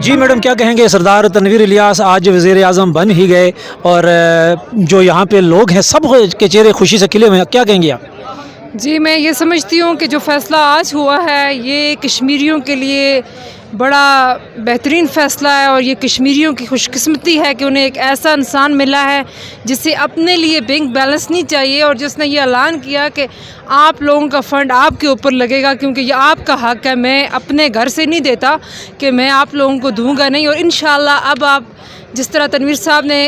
جی madam کیا کہیں گے، سردار تنویر الیاس آج وزیر اعظم بن ہی گئے اور جو یہاں پہ لوگ ہیں سب کے چہرے خوشی سے کھلے ہوئے ہیں، کیا کہیں گے آپ؟ جی میں یہ سمجھتی ہوں کہ جو فیصلہ آج ہوا ہے یہ کشمیریوں کے لیے بڑا بہترین فیصلہ ہے، اور یہ کشمیریوں کی خوش قسمتی ہے کہ انہیں ایک ایسا انسان ملا ہے جسے اپنے لیے بینک بیلنس نہیں چاہیے، اور جس نے یہ اعلان کیا کہ آپ لوگوں کا فنڈ آپ کے اوپر لگے گا کیونکہ یہ آپ کا حق ہے، میں اپنے گھر سے نہیں دیتا کہ میں آپ لوگوں کو دوں گا نہیں۔ اور انشاءاللہ اب آپ جس طرح تنویر صاحب نے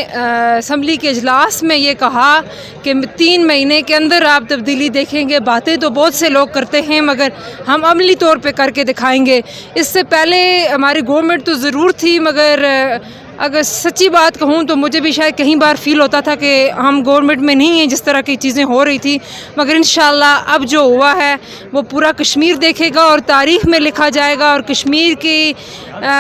اسمبلی کے اجلاس میں یہ کہا کہ 3 مہینے کے اندر آپ تبدیلی دیکھیں گے، باتیں تو بہت سے لوگ کرتے ہیں مگر ہم عملی طور پہ کر کے دکھائیں گے۔ اس سے پہلے ہماری گورنمنٹ تو ضرور تھی، مگر اگر سچی بات کہوں تو مجھے بھی شاید کہیں بار فیل ہوتا تھا کہ ہم گورنمنٹ میں نہیں ہیں جس طرح کی چیزیں ہو رہی تھی، مگر انشاءاللہ اب جو ہوا ہے وہ پورا کشمیر دیکھے گا اور تاریخ میں لکھا جائے گا، اور کشمیر کی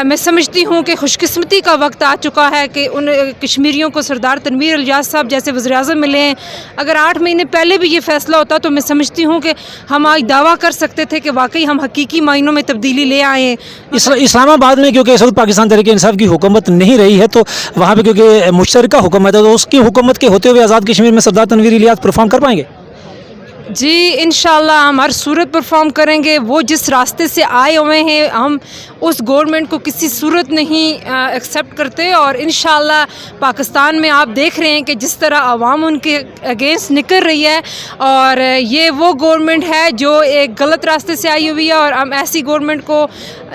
میں سمجھتی ہوں کہ خوش قسمتی کا وقت آ چکا ہے کہ ان کشمیریوں کو سردار تنویر الیاس صاحب جیسے وزیر اعظم ملے ہیں۔ اگر 8 مہینے پہلے بھی یہ فیصلہ ہوتا تو میں سمجھتی ہوں کہ ہم آج دعویٰ کر سکتے تھے کہ واقعی ہم حقیقی معنوں میں تبدیلی لے آئے ہیں۔ اسلام آباد میں کیونکہ اس وقت پاکستان تحریک انصاف کی حکومت نہیں رہی ہے تو وہاں پہ کیونکہ مشترکہ حکومت ہے، تو اس کی حکومت کے ہوتے ہوئے آزاد کشمیر میں سردار تنویر الیاس پرفارم کر پائیں گے؟ جی انشاءاللہ ہم ہر صورت پرفارم کریں گے۔ وہ جس راستے سے آئے ہوئے ہیں ہم اس گورنمنٹ کو کسی صورت نہیں ایکسیپٹ کرتے، اور انشاءاللہ پاکستان میں آپ دیکھ رہے ہیں کہ جس طرح عوام ان کے اگینسٹ نکل رہی ہے، اور یہ وہ گورنمنٹ ہے جو ایک غلط راستے سے آئی ہوئی ہے، اور ہم ایسی گورنمنٹ کو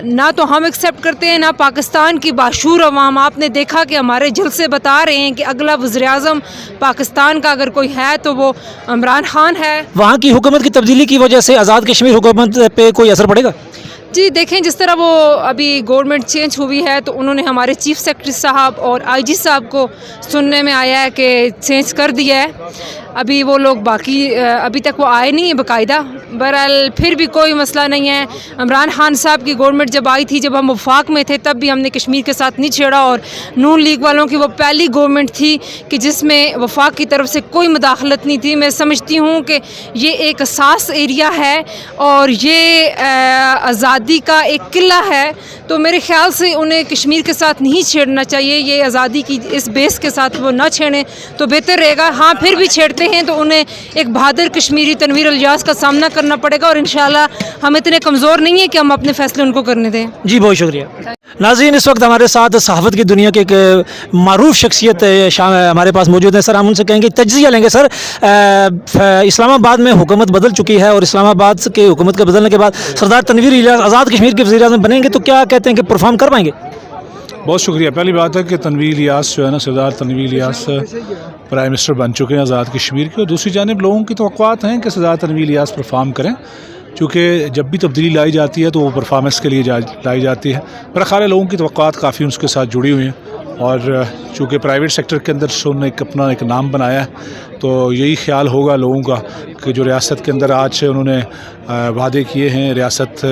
نہ تو ہم ایکسیپٹ کرتے ہیں نہ پاکستان کی باشعور عوام۔ آپ نے دیکھا کہ ہمارے جلسے بتا رہے ہیں کہ اگلا وزیر اعظم پاکستان کا اگر کوئی ہے تو وہ عمران خان ہے۔ وہاں کی حکومت کی تبدیلی کی وجہ سے آزاد کشمیر حکومت پہ کوئی اثر پڑے گا؟ جی دیکھیں جس طرح وہ ابھی گورنمنٹ چینج ہوئی ہے تو انہوں نے ہمارے چیف سیکرٹری صاحب اور آئی جی صاحب کو سننے میں آیا ہے کہ چینج کر دیا ہے، ابھی وہ لوگ باقی ابھی تک وہ آئے نہیں ہیں باقاعدہ۔ بہرحال پھر بھی کوئی مسئلہ نہیں ہے۔ عمران خان صاحب کی گورنمنٹ جب آئی تھی، جب ہم وفاق میں تھے، تب بھی ہم نے کشمیر کے ساتھ نہیں چھیڑا، اور نون لیگ والوں کی وہ پہلی گورنمنٹ تھی کہ جس میں وفاق کی طرف سے کوئی مداخلت نہیں تھی۔ میں سمجھتی ہوں کہ یہ ایک حساس ایریا ہے اور یہ آزادی کا ایک قلعہ ہے، تو میرے خیال سے انہیں کشمیر کے ساتھ نہیں چھیڑنا چاہیے۔ یہ آزادی کی اس بیس کے ساتھ وہ نہ چھیڑیں تو بہتر رہے گا۔ ہاں پھر بھی چھیڑتے ہیں تو انہیں ایک بہادر کشمیری تنویر الیاس کا سامنا کرنا پڑے گا، اور انشاءاللہ ہم اتنے کمزور نہیں ہیں کہ ہم اپنے فیصلے ان کو کرنے دیں۔ جی بہت شکریہ۔ ناظرین اس وقت ہمارے ساتھ صحافت کی دنیا کے ایک معروف شخصیت ہمارے پاس موجود ہیں۔ سر ہم ان سے کہیں گے تجزیہ لیں گے۔ سر اسلام آباد میں حکومت بدل چکی ہے، اور اسلام آباد کے حکومت کے بدلنے کے بعد سردار تنویر الیاس آزاد کشمیر کے وزیر اعظم بنیں گے، تو کیا کہتے ہیں کہ پرفارم کر پائیں گے؟ بہت شکریہ۔ پہلی بات ہے کہ تنویر الیاس جو ہے نا، سردار تنویر الیاس پرائم منسٹر بن چکے ہیں آزاد کشمیر کے، اور دوسری جانب لوگوں کی توقعات ہیں کہ سردار تنویر الیاس پرفارم کریں، چونکہ جب بھی تبدیلی لائی جاتی ہے تو وہ پرفارمنس کے لیے لائی جاتی ہے۔ میرا خیال ہے لوگوں کی توقعات کافی اس کے ساتھ جڑی ہوئی ہیں، اور چونکہ پرائیویٹ سیکٹر کے اندر انہوں نے اپنا ایک نام بنایا ہے، تو یہی خیال ہوگا لوگوں کا کہ جو ریاست کے اندر آج سے انہوں نے وعدے کیے ہیں، ریاست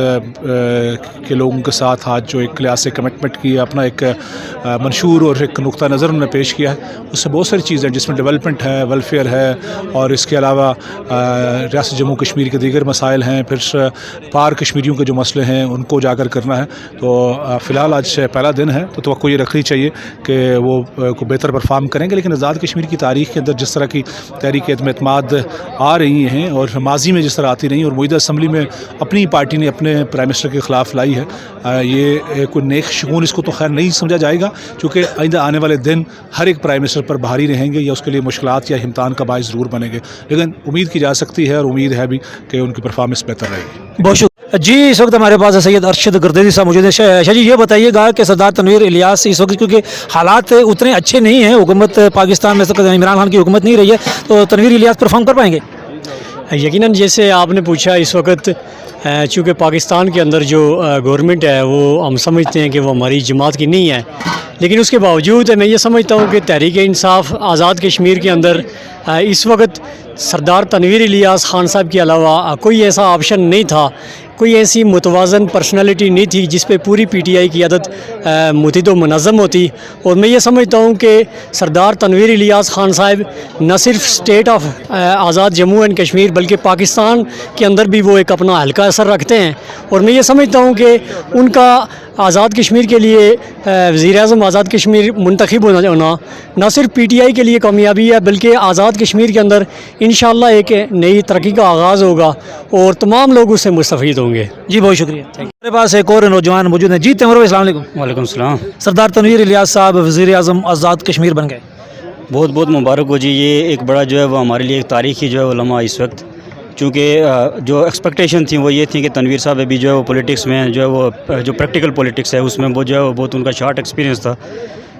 کے لوگوں کے ساتھ آج جو ایک لحاظ سے کمٹمنٹ کی ہے، اپنا ایک منشور اور ایک نقطہ نظر انہوں نے پیش کیا ہے، اس سے بہت ساری چیزیں جس میں ڈیولپمنٹ ہے، ویلفیئر ہے، اور اس کے علاوہ ریاست جموں کشمیر کے دیگر مسائل ہیں، پھر پار کشمیریوں کے جو مسئلے ہیں ان کو اجاگر کرنا ہے۔ تو فی الحال آج پہلا دن ہے تو توقع یہ رکھنی چاہیے کہ وہ کو بہتر پرفارم کریں گے، لیکن آزاد کشمیر کی تاریخ کے اندر جس طرح کی تحریک اعتماد آ رہی ہیں اور ماضی میں جس طرح آتی رہی، اور موجودہ اسمبلی میں اپنی پارٹی نے اپنے پرائم منسٹر کے خلاف لائی ہے، یہ کوئی نیک شگون اس کو تو خیر نہیں سمجھا جائے گا، چونکہ آئندہ آنے والے دن ہر ایک پرائم منسٹر پر بھاری رہیں گے یا اس کے لیے مشکلات یا امتحان کا باعث ضرور بنے گے، لیکن امید کی جا سکتی ہے اور امید ہے بھی کہ ان کی پرفارمنس بہتر رہے گی۔ بہت شکریہ جی۔ اس وقت ہمارے پاس سید ارشد گردیزی صاحب موجود ہیں۔ شاہ جی یہ بتائیے گا کہ سردار تنویر الیاس اس وقت کیونکہ حالات اتنے اچھے نہیں ہیں، حکومت پاکستان میں عمران خان کی حکومت نہیں رہی ہے، تو تنویر الیاس پرفارم کر پائیں گے؟ یقیناً جیسے آپ نے پوچھا، اس وقت چونکہ پاکستان کے اندر جو گورنمنٹ ہے وہ ہم سمجھتے ہیں کہ وہ ہماری جماعت کی نہیں ہے، لیکن اس کے باوجود میں یہ سمجھتا ہوں کہ تحریک انصاف آزاد کشمیر کے اندر اس وقت سردار تنویر الیاس خان صاحب کے علاوہ کوئی ایسا آپشن نہیں تھا، کوئی ایسی متوازن پرسنالٹی نہیں تھی جس پہ پوری پی ٹی آئی کی عادت متحد و منظم ہوتی، اور میں یہ سمجھتا ہوں کہ سردار تنویر الیاس خان صاحب نہ صرف state of Azad Jammu and Kashmir بلکہ پاکستان کے اندر بھی وہ ایک اپنا ہلکا اثر رکھتے ہیں، اور میں یہ سمجھتا ہوں کہ ان کا آزاد کشمیر کے لیے وزیر اعظم آزاد کشمیر منتخب ہونا نہ صرف پی ٹی آئی کے لیے کامیابی ہے بلکہ آزاد کشمیر کے اندر انشاءاللہ ایک نئی ترقی کا آغاز ہوگا اور تمام لوگ اس سے مستفید ہوں گے. جی بہت شکریہ. ہمارے پاس ایک اور نوجوان موجود ہیں. جی تیمور بھائی السلام علیکم. وعلیکم السلام. سردار تنویر الیاس صاحب وزیر اعظم آزاد کشمیر بن گئے. بہت بہت مبارک ہو جی. یہ ایک بڑا جو ہے وہ ہمارے لیے ایک تاریخی جو ہے لمحہ اس وقت, چونکہ جو ایکسپیکٹیشن تھی وہ یہ تھی کہ تنویر صاحب ابھی جو ہے وہ پولیٹکس میں جو ہے وہ جو پریکٹیکل پولیٹکس ہے اس میں وہ جو ہے وہ بہت ان کا شارٹ ایکسپیرینس تھا,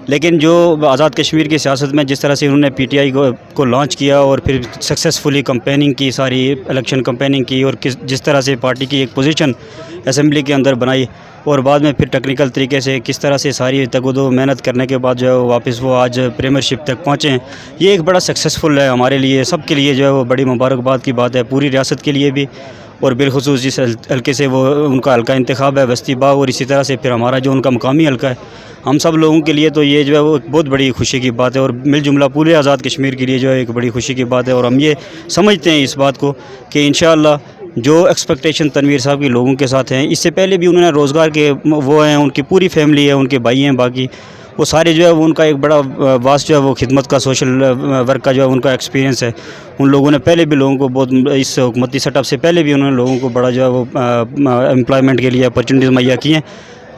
لیکن جو آزاد کشمیر کی سیاست میں جس طرح سے انہوں نے پی ٹی آئی کو لانچ کیا اور پھر سکسیزفلی کمپیننگ کی, ساری الیکشن کمپیننگ کی, اور جس طرح سے پارٹی کی ایک پوزیشن اسمبلی کے اندر بنائی, اور بعد میں پھر ٹیکنیکل طریقے سے کس طرح سے ساری تگ و دو محنت کرنے کے بعد جو ہے واپس وہ آج پریمیئر شپ تک پہنچے ہیں, یہ ایک بڑا سکسیزفل ہے ہمارے لیے, سب کے لیے جو ہے وہ بڑی مبارکباد کی بات ہے, پوری ریاست کے لیے بھی, اور بالخصوص جس حلقے سے وہ ان کا حلقہ انتخاب ہے وسطی باغ, اور اسی طرح سے پھر ہمارا جو ان کا مقامی حلقہ ہے, ہم سب لوگوں کے لیے تو یہ جو ہے وہ ایک بہت بڑی خوشی کی بات ہے, اور مل جملہ پورے آزاد کشمیر کے لیے جو ہے ایک بڑی خوشی کی بات ہے. اور ہم یہ سمجھتے ہیں اس بات کو کہ انشاءاللہ جو ایکسپیکٹیشن تنویر صاحب کے لوگوں کے ساتھ ہیں, اس سے پہلے بھی انہوں نے روزگار کے وہ ہیں, ان کی پوری فیملی ہے, ان کے بھائی ہیں, باقی وہ سارے جو ہے وہ ان کا ایک بڑا واسط جو ہے وہ خدمت کا سوشل ورک کا جو ہے ان کا ایکسپیرینس ہے. ان لوگوں نے پہلے بھی لوگوں کو بہت اس حکومتی سیٹ اپ سے پہلے بھی انہوں نے لوگوں کو بڑا جو ہے وہ امپلائمنٹ کے لیے اپرچونیٹیز مہیا کی ہیں,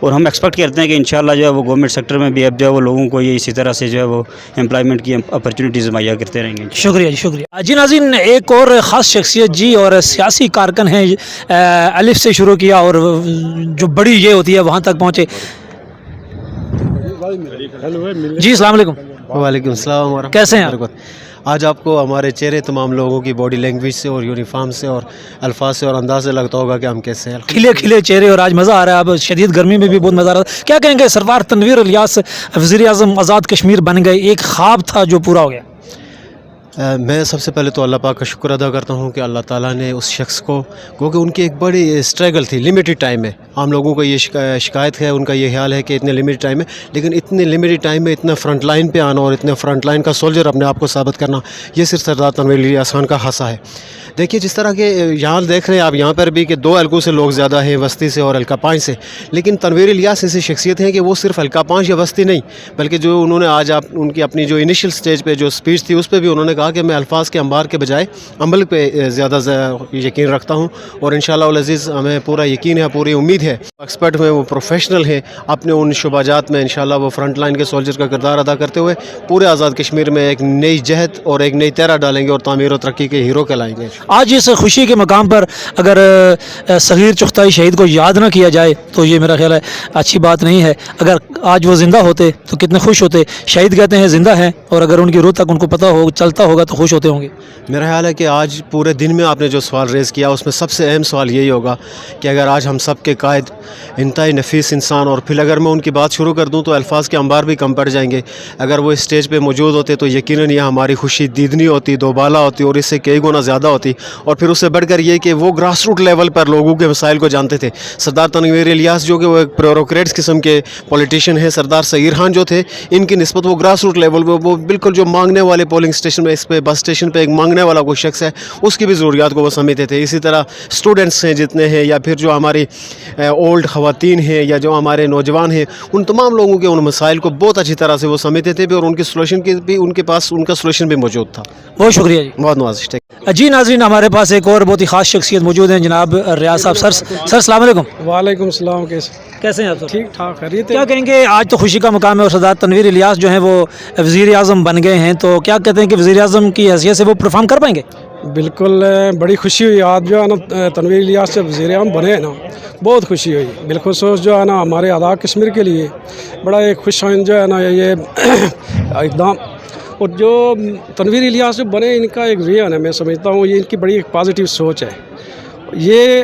اور ہم ایکسپیکٹ کرتے ہیں کہ انشاءاللہ جو ہے وہ گورنمنٹ سیکٹر میں بھی اب جو ہے وہ لوگوں کو یہ اسی طرح سے جو ہے وہ امپلائمنٹ کی اپرچونیٹیز مہیا کرتے رہیں گے. شکریہ جی شکریہ. جی ناظرین, ایک اور خاص شخصیت جی اور سیاسی کارکن ہیں, الف سے شروع کیا اور جو بڑی یہ ہوتی ہے وہاں تک پہنچے. جی السلام علیکم. وعلیکم السلام ورحمۃ اللہ. کیسے ہیں آپ؟ آج آپ کو ہمارے چہرے تمام لوگوں کی باڈی لینگویج سے اور یونیفارم سے اور الفاظ سے اور انداز سے لگتا ہوگا کہ ہم کیسے ہیں. کھلے کھلے چہرے, اور آج مزہ آ رہا ہے. اب شدید گرمی میں بھی بہت مزہ آ رہا ہے. کیا کہیں گے سردار تنویر الیاس وزیر اعظم آزاد کشمیر بن گئے, ایک خواب تھا جو پورا ہو گیا. میں سب سے پہلے تو اللہ پاک کا شکر ادا کرتا ہوں کہ اللہ تعالیٰ نے اس شخص کو, کیونکہ ان کی ایک بڑی اسٹرگل تھی, لمیٹڈ ٹائم میں. عام لوگوں کو یہ شکایت ہے, ان کا یہ خیال ہے کہ اتنے لمیٹڈ ٹائم میں, لیکن اتنے لمیٹڈ ٹائم میں اتنا فرنٹ لائن پہ آنا اور اتنے فرنٹ لائن کا سولجر اپنے آپ کو ثابت کرنا, یہ صرف سردار تنویر الیاس خان کا حصہ ہے. دیکھیے جس طرح کے یہاں دیکھ رہے ہیں آپ یہاں پر بھی کہ 2 حلقوں سے لوگ زیادہ ہیں, وسطی سے اور حلقہ 5 سے, لیکن تنویر الیاس ایسی شخصیت ہیں کہ وہ صرف حلقہ 5 یا وسطی نہیں, بلکہ جو انہوں نے آج آپ ان کی اپنی جو انیشل سٹیج پہ جو سپیچ تھی اس پہ بھی انہوں نے کہا کہ میں الفاظ کے انبار کے بجائے عمل پہ زیادہ یقین رکھتا ہوں, اور انشاءاللہ العزیز ہمیں پورا یقین ہے, پوری امید ہے. ایکسپرٹ ہیں, وہ پروفیشنل ہیں اپنے ان شعبات میں, انشاءاللہ وہ فرنٹ لائن کے سولجر کا کردار ادا کرتے ہوئے پورے آزاد کشمیر میں ایک نئی جہت اور ایک نئی تیرا ڈالیں گے اور تعمیر و ترقی کے ہیرو کہلائیں گے. آج اس خوشی کے مقام پر اگر صغیر چغتائی شہید کو یاد نہ کیا جائے تو یہ میرا خیال ہے اچھی بات نہیں ہے. اگر آج وہ زندہ ہوتے تو کتنے خوش ہوتے. شہید کہتے ہیں زندہ ہیں, اور اگر ان کی روح تک ان کو پتہ ہو چلتا ہوگا تو خوش ہوتے ہوں گے. میرا خیال ہے کہ آج پورے دن میں آپ نے جو سوال ریز کیا اس میں سب سے اہم سوال یہی ہوگا کہ اگر آج ہم سب کے قائد انتہائی نفیس انسان, اور پھر اگر میں ان کی بات شروع کر دوں تو الفاظ کے انبار بھی کم پڑ جائیں گے, اگر وہ اسٹیج پہ موجود ہوتے تو یقیناً یہ ہماری خوشی دیدنی ہوتی, دوبالا ہوتی, اور اس سے کئی گنا زیادہ ہوتی. اور پھر اس سے بڑھ کر یہ کہ وہ گراس روٹ لیول پر لوگوں کے مسائل کو جانتے تھے. سردار تنویر الیاس جو کہ وہ ایک بیوروکریٹس قسم کے پولیٹیشین ہیں, سردار صغیر خان جو تھے, ان کی نسبت وہ گراس روٹ لیول پہ وہ بالکل جو مانگنے والے پولنگ اسٹیشن میں, اس پہ بس اسٹیشن پہ ایک مانگنے والا کوئی شخص ہے, اس کی بھی ضروریات کو وہ سمجھتے تھے. اسی طرح اسٹوڈنٹس ہیں جتنے ہیں, یا پھر جو ہماری اولڈ خواتین ہیں, یا جو ہمارے نوجوان ہیں, ان تمام لوگوں کے ان مسائل کو بہت اچھی طرح سے وہ سمجھتے تھے بھی, اور ان کی سولوشن کی بھی ان کے پاس ان کا سولوشن بھی موجود تھا. بہت شکریہ جی. بہت نوازش. جی ناظرین, ہمارے پاس ایک اور بہت ہی خاص شخصیت موجود ہیں, جناب ریاض صاحب. سر السلام علیکم. وعلیکم السلام. کیسے ہیں آپ سر؟ ٹھیک ٹھاک. خیریت ہے. کیا کہیں گے, آج تو خوشی کا مقام ہے اور سردار تنویر الیاس جو ہیں وہ وزیر اعظم بن گئے ہیں, تو کیا کہتے ہیں کہ وزیر اعظم کی حیثیت سے وہ پرفارم کر پائیں گے؟ بالکل بڑی خوشی ہوئی آج جو ہے نا تنویر الیاس جب وزیر اعظم بنے نا, بہت خوشی ہوئی. بالخصوص جو ہے نا ہمارے آزاد کشمیر کے لیے بڑا ایک خوش جو ہے نا یہ اقدام. اور جو تنویر الیاس جو بنے, ان کا ایک ویژن ہے, میں سمجھتا ہوں یہ ان کی بڑی ایک پازیٹیو سوچ ہے. یہ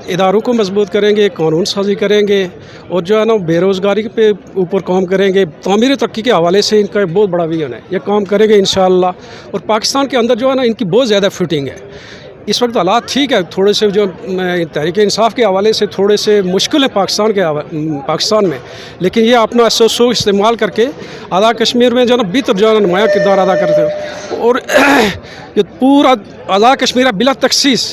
اداروں کو مضبوط کریں گے, قانون سازی کریں گے, اور جو ہے نا بے روزگاری پہ اوپر کام کریں گے. تعمیر ترقی کے حوالے سے ان کا ایک بہت بڑا ویژن ہے, یہ کام کریں گے انشاءاللہ. اور پاکستان کے اندر جو ہے نا ان کی بہت زیادہ فٹنگ ہے. اس وقت حالات ٹھیک ہے, تھوڑے سے جو تحریک انصاف کے حوالے سے تھوڑے سے مشکل ہے پاکستان میں, لیکن یہ اپنا ایسو استعمال کر کے آزاد کشمیر میں جو ہے نا بہتر جو ہے نا نمایاں کردار ادا کرتے ہیں. اور یہ پورا آزاد کشمیر بلا تخصیص